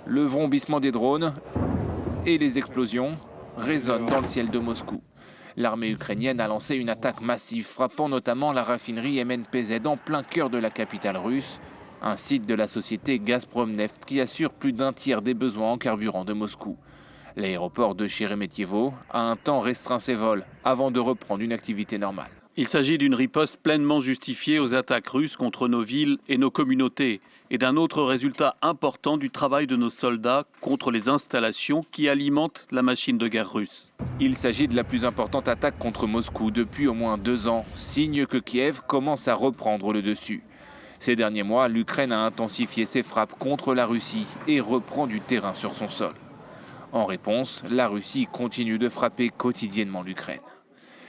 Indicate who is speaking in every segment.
Speaker 1: Le vrombissement des drones et les explosions résonnent dans le ciel de Moscou. L'armée ukrainienne a lancé une attaque massive, frappant notamment la raffinerie MNPZ en plein cœur de la capitale russe, un site de la société Gazprom Neft qui assure plus d'un tiers des besoins en carburant de Moscou. L'aéroport de Sheremetyevo a un temps restreint ses vols avant de reprendre une activité normale.
Speaker 2: Il s'agit d'une riposte pleinement justifiée aux attaques russes contre nos villes et nos communautés et d'un autre résultat important du travail de nos soldats contre les installations qui alimentent la machine de guerre russe.
Speaker 1: Il s'agit de la plus importante attaque contre Moscou depuis au moins 2 ans, signe que Kiev commence à reprendre le dessus. Ces derniers mois, l'Ukraine a intensifié ses frappes contre la Russie et reprend du terrain sur son sol. En réponse, la Russie continue de frapper quotidiennement l'Ukraine.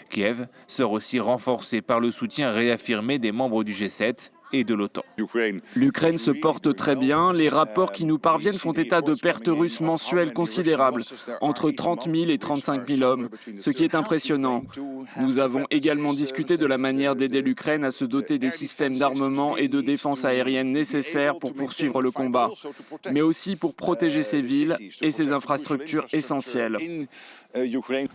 Speaker 1: Kiev sera aussi renforcé par le soutien réaffirmé des membres du G7 et de l'OTAN.
Speaker 3: L'Ukraine se porte très bien. Les rapports qui nous parviennent font état de pertes russes mensuelles considérables, entre 30 000 et 35 000 hommes, ce qui est impressionnant. Nous avons également discuté de la manière d'aider l'Ukraine à se doter des systèmes d'armement et de défense aérienne nécessaires pour poursuivre le combat, mais aussi pour protéger ses villes et ses infrastructures essentielles.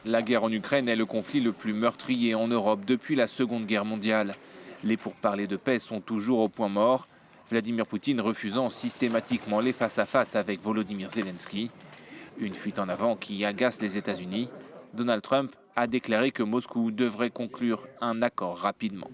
Speaker 1: La guerre en Ukraine est le conflit le plus meurtrier en Europe depuis la Seconde Guerre mondiale. Les pourparlers de paix sont toujours au point mort, Vladimir Poutine refusant systématiquement les face-à-face avec Volodymyr Zelensky. Une fuite en avant qui agace les États-Unis. Donald Trump a déclaré que Moscou devrait conclure un accord rapidement.